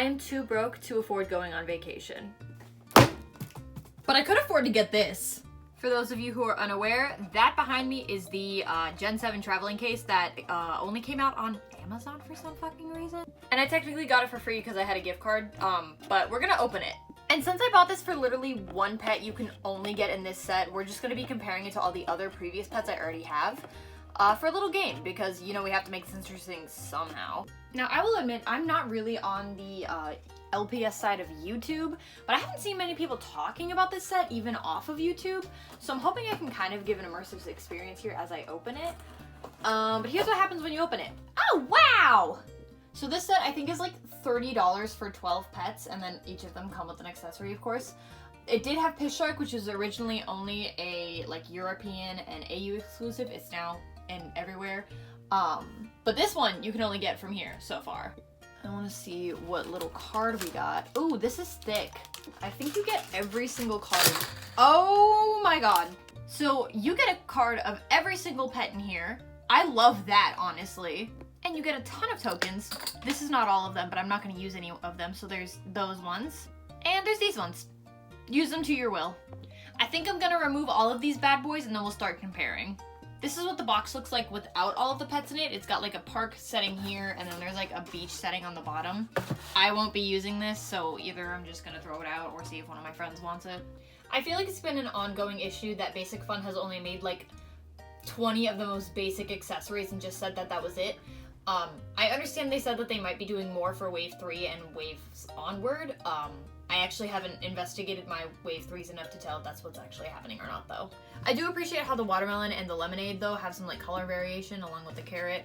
I am too broke to afford going on vacation. But I could afford to get this. For those of you who are unaware, that behind me is the Gen 7 traveling case that only came out on Amazon for some fucking reason. And I technically got it for free because I had a gift card, but we're gonna open it. And since I bought this for literally one pet you can only get in this set, we're just gonna be comparing it to all the other previous pets I already have for a little game because, you know, we have to make this interesting somehow. Now, I will admit, I'm not really on the LPS side of YouTube, but I haven't seen many people talking about this set even off of YouTube, so I'm hoping I can kind of give an immersive experience here as I open it. But here's what happens when you open it. Oh, wow! So this set I think is like $30 for 12 pets, and then each of them come with an accessory, of course. It did have Piss Shark, which was originally only a like European and AU exclusive. It's now in everywhere. But this one you can only get from here so far. I want to see what little card we got. Ooh, this is thick. I think you get every single card. Oh my god. So you get a card of every single pet in here. I love that, honestly. And you get a ton of tokens. This is not all of them, but I'm not going to use any of them. So there's those ones. And there's these ones. Use them to your will. I think I'm going to remove all of these bad boys and then we'll start comparing. This is what the box looks like without all of the pets in it. It's got like a park setting here, and then there's like a beach setting on the bottom. I won't be using this, so either I'm just gonna throw it out or see if one of my friends wants it. I feel like it's been an ongoing issue that Basic Fun has only made like 20 of the most basic accessories and just said that that was it. I understand they said that they might be doing more for Wave 3 and Waves onward. I actually haven't investigated my Wave 3s enough to tell if that's what's actually happening or not, though. I do appreciate how the watermelon and the lemonade, though, have some like color variation along with the carrot.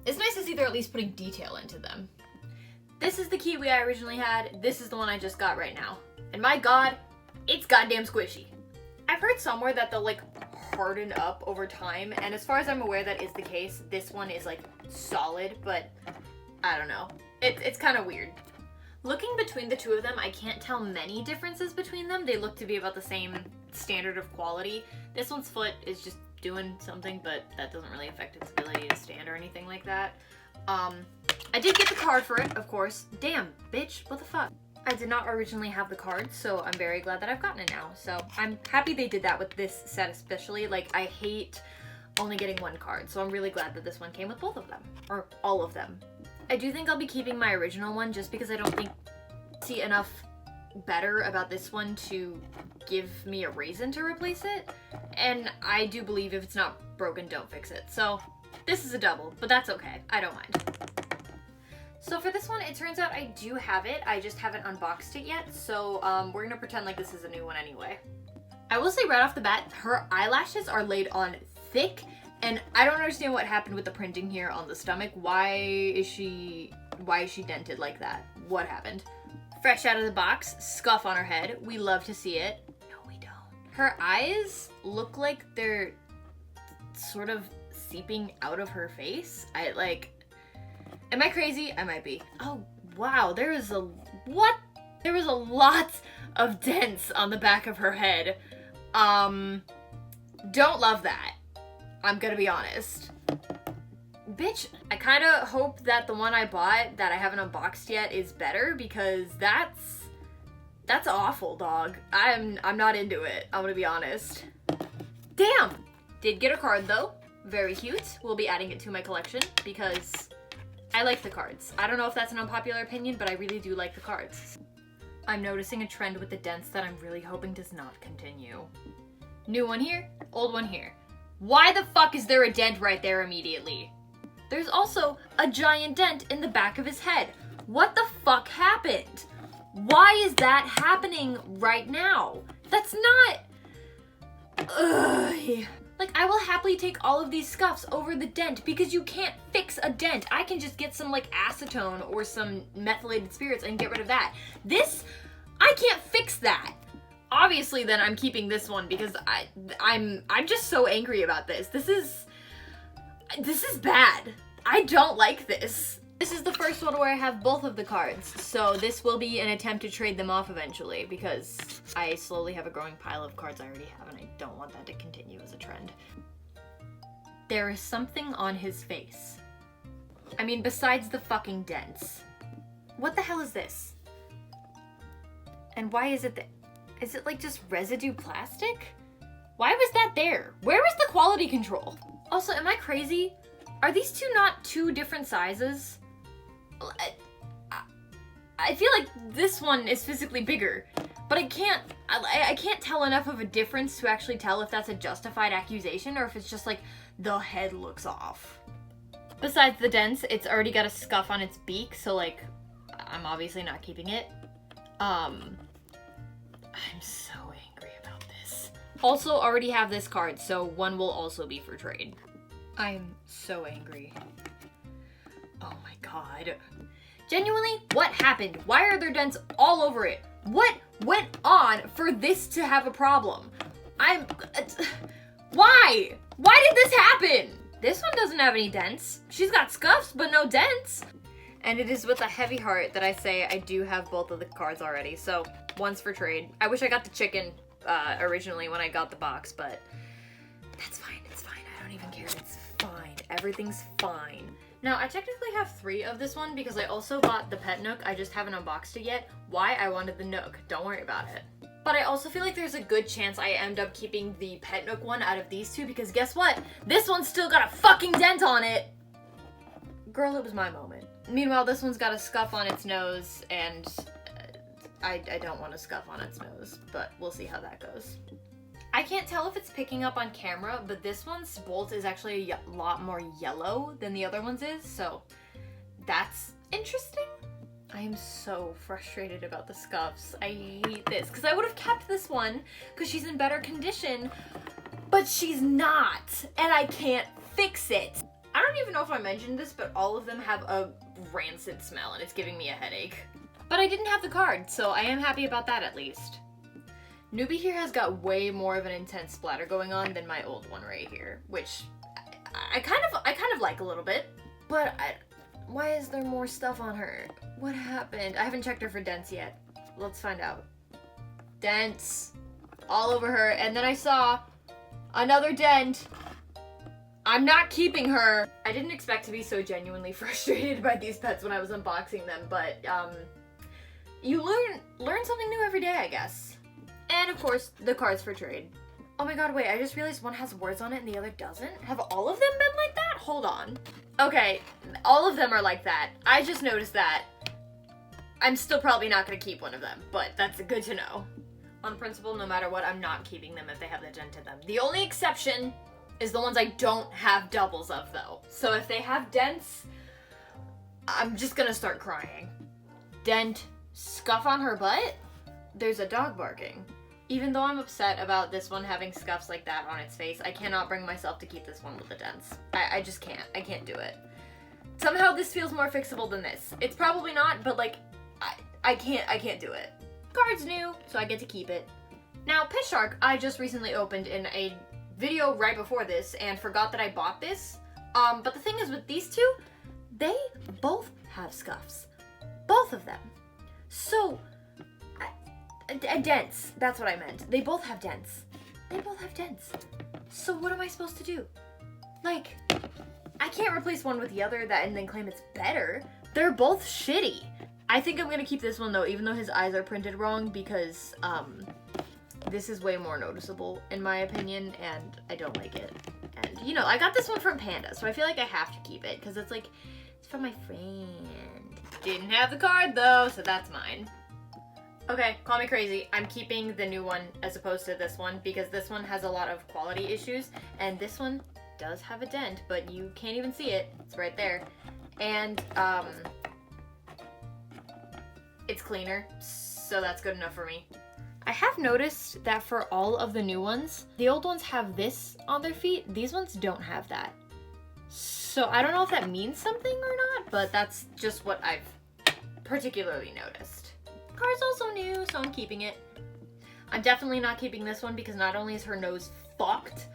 It's nice to see they're at least putting detail into them. This is the kiwi I originally had. This is the one I just got right now. And my god, it's goddamn squishy. I've heard somewhere that they'll like harden up over time, and as far as I'm aware that is the case. This one is like solid, but I don't know. It's kind of weird. Looking between the two of them, I can't tell many differences between them. They look to be about the same standard of quality. This one's foot is just doing something, but that doesn't really affect its ability to stand or anything like that. I did get the card for it, of course. Damn, bitch, what the fuck? I did not originally have the card, so I'm very glad that I've gotten it now. So I'm happy they did that with this set especially. Like, I hate only getting one card, so I'm really glad that this one came with both of them. Or all of them. I do think I'll be keeping my original one just because I don't think I see enough better about this one to give me a reason to replace it. And I do believe if it's not broken, don't fix it. So this is a double, but that's okay. I don't mind. So for this one, it turns out I do have it. I just haven't unboxed it yet. So we're gonna pretend like this is a new one anyway. I will say right off the bat, her eyelashes are laid on thick. And I don't understand what happened with the printing here on the stomach. Why is she dented like that? What happened? Fresh out of the box, scuff on her head. We love to see it. No, we don't. Her eyes look like they're sort of seeping out of her face. Am I crazy? I might be. Oh, wow, there is a lot of dents on the back of her head. Don't love that. I'm gonna be honest. Bitch, I kind of hope that the one I bought that I haven't unboxed yet is better because that's awful, dog. I'm not into it. I'm gonna be honest. Damn! Did get a card though. Very cute. We'll be adding it to my collection because I like the cards. I don't know if that's an unpopular opinion, but I really do like the cards. I'm noticing a trend with the dents that I'm really hoping does not continue. New one here, old one here. Why the fuck is there a dent right there immediately? There's also a giant dent in the back of his head. What the fuck happened? Why is that happening right now? That's not... Ugh. Like, I will happily take all of these scuffs over the dent because you can't fix a dent. I can just get some, like, acetone or some methylated spirits and get rid of that. This, I can't fix that. Obviously, then I'm keeping this one because I'm just so angry about this. This is bad. I don't like this. This is the first one where I have both of the cards, so this will be an attempt to trade them off eventually because I slowly have a growing pile of cards I already have and I don't want that to continue as a trend. There is something on his face. I mean, besides the fucking dents. What the hell is this? And why is it is it like just residue plastic? Why was that there? Where was the quality control? Also, am I crazy? Are these two not two different sizes? I feel like this one is physically bigger, but I can't tell enough of a difference to actually tell if that's a justified accusation or if it's just like the head looks off. Besides the dents, it's already got a scuff on its beak, so like, I'm obviously not keeping it. I'm so angry about this. Also already have this card, so one will also be for trade. I'm so angry. Oh my god. Genuinely, what happened? Why are there dents all over it? What went on for this to have a problem? Why? Why did this happen? This one doesn't have any dents. She's got scuffs, but no dents. And it is with a heavy heart that I say I do have both of the cards already, so one's for trade. I wish I got the chicken originally when I got the box, but that's fine, it's fine. I don't even care, it's fine. Everything's fine. Now, I technically have 3 of this one because I also got the pet nook. I just haven't unboxed it yet. Why? I wanted the nook. Don't worry about it. But I also feel like there's a good chance I end up keeping the pet nook one out of these two because guess what? This one's still got a fucking dent on it! Girl, it was my moment. Meanwhile, this one's got a scuff on its nose and I don't want a scuff on its nose, but we'll see how that goes. I can't tell if it's picking up on camera, but this one's bolt is actually a lot more yellow than the other one's is, so that's interesting. I am so frustrated about the scuffs. I hate this, because I would have kept this one, because she's in better condition, but she's not, and I can't fix it. I don't even know if I mentioned this, but all of them have a rancid smell, and it's giving me a headache. But I didn't have the card, so I am happy about that at least. Newbie here has got way more of an intense splatter going on than my old one right here, which I kind of like a little bit. But why is there more stuff on her? What happened? I haven't checked her for dents yet. Let's find out. Dents all over her, and then I saw another dent. I'm not keeping her. I didn't expect to be so genuinely frustrated by these pets when I was unboxing them, but you learn something new every day, I guess. And of course, the cards for trade. Oh my god, wait, I just realized one has words on it and the other doesn't? Have all of them been like that? Hold on. Okay, all of them are like that. I just noticed that. I'm still probably not gonna keep one of them, but that's good to know. On principle, no matter what, I'm not keeping them if they have the dent in them. The only exception is the ones I don't have doubles of, though. So if they have dents, I'm just gonna start crying. Dent, scuff on her butt? There's a dog barking. Even though I'm upset about this one having scuffs like that on its face, I cannot bring myself to keep this one with the dents. I just can't. I can't do it. Somehow this feels more fixable than this. It's probably not, but like, I can't do it. Card's new, so I get to keep it. Now, Pet Shark, I just recently opened in a video right before this and forgot that I bought this. But the thing is with these two, they both have scuffs. Both of them. So, dents. That's what I meant. They both have dents. They both have dents. So what am I supposed to do? Like, I can't replace one with the other and then claim it's better. They're both shitty. I think I'm gonna keep this one though, even though his eyes are printed wrong, because this is way more noticeable in my opinion, and I don't like it. And you know, I got this one from Panda, so I feel like I have to keep it because it's like, it's from my friend. Didn't have the card though, so that's mine. Okay, call me crazy. I'm keeping the new one as opposed to this one because this one has a lot of quality issues and this one does have a dent, but you can't even see it. It's right there. And it's cleaner, so that's good enough for me. I have noticed that for all of the new ones, the old ones have this on their feet. These ones don't have that. So I don't know if that means something or not, but that's just what I've particularly noticed. Card's also new, so I'm keeping it. I'm definitely not keeping this one because not only is her nose fucked,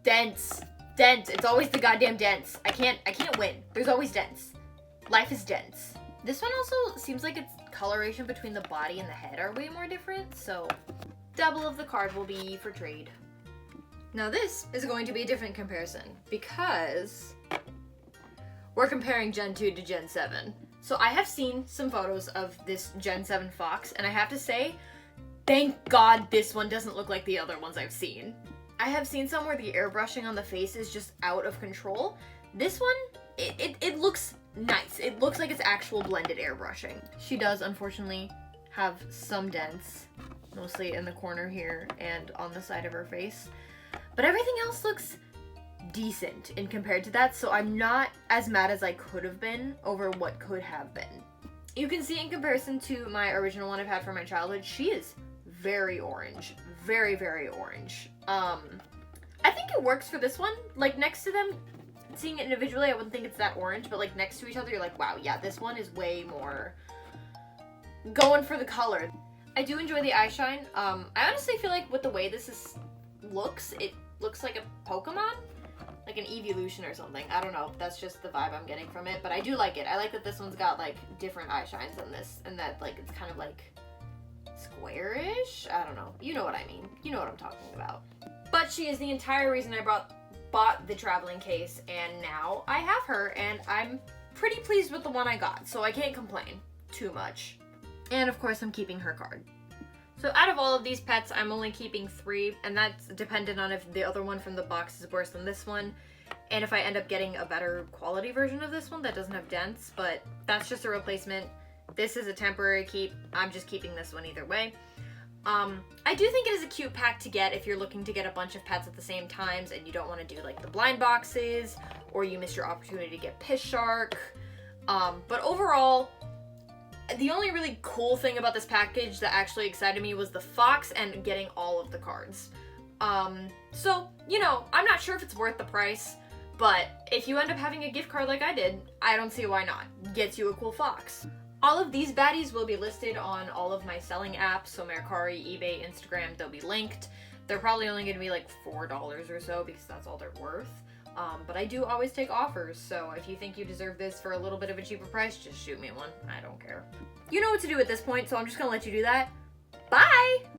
dents, it's always the goddamn dents. I can't win. There's always dents. Life is dents. This one also seems like its coloration between the body and the head are way more different, so double of the card will be for trade. Now this is going to be a different comparison because we're comparing Gen 2 to Gen 7. So I have seen some photos of this Gen 7 Fox, and I have to say, thank God this one doesn't look like the other ones I've seen. I have seen some where the airbrushing on the face is just out of control. This one, it looks nice. It looks like it's actual blended airbrushing. She does, unfortunately, have some dents, mostly in the corner here and on the side of her face. But everything else looks decent in compared to that, so I'm not as mad as I could have been over what could have been. You can see in comparison to my original one I've had from my childhood, she is very orange. Very, very orange. I think it works for this one. Like, next to them, seeing it individually, I wouldn't think it's that orange, but like next to each other, you're like, wow, yeah, this one is way more going for the color. I do enjoy the eye shine. I honestly feel like with the way this looks, it looks like a Pokemon, like an evolution or something. I don't know. That's just the vibe I'm getting from it, but I do like it. I like that this one's got like different eye shines than this, and that like it's kind of like squarish. I don't know. You know what I mean. You know what I'm talking about. But she is the entire reason I bought the traveling case, and now I have her, and I'm pretty pleased with the one I got, so I can't complain too much. And of course, I'm keeping her card. So out of all of these pets, I'm only keeping 3, and that's dependent on if the other one from the box is worse than this one, and if I end up getting a better quality version of this one that doesn't have dents, but that's just a replacement. This is a temporary keep. I'm just keeping this one either way. I do think it is a cute pack to get if you're looking to get a bunch of pets at the same times and you don't want to do like the blind boxes, or you missed your opportunity to get Piss Shark. But overall, the only really cool thing about this package that actually excited me was the fox and getting all of the cards. So, you know, I'm not sure if it's worth the price, but if you end up having a gift card like I did, I don't see why not. Gets you a cool fox. All of these baddies will be listed on all of my selling apps, so Mercari, eBay, Instagram, they'll be linked. They're probably only going to be like $4 or so because that's all they're worth. But I do always take offers, so if you think you deserve this for a little bit of a cheaper price, just shoot me one. I don't care. You know what to do at this point, so I'm just going to let you do that. Bye!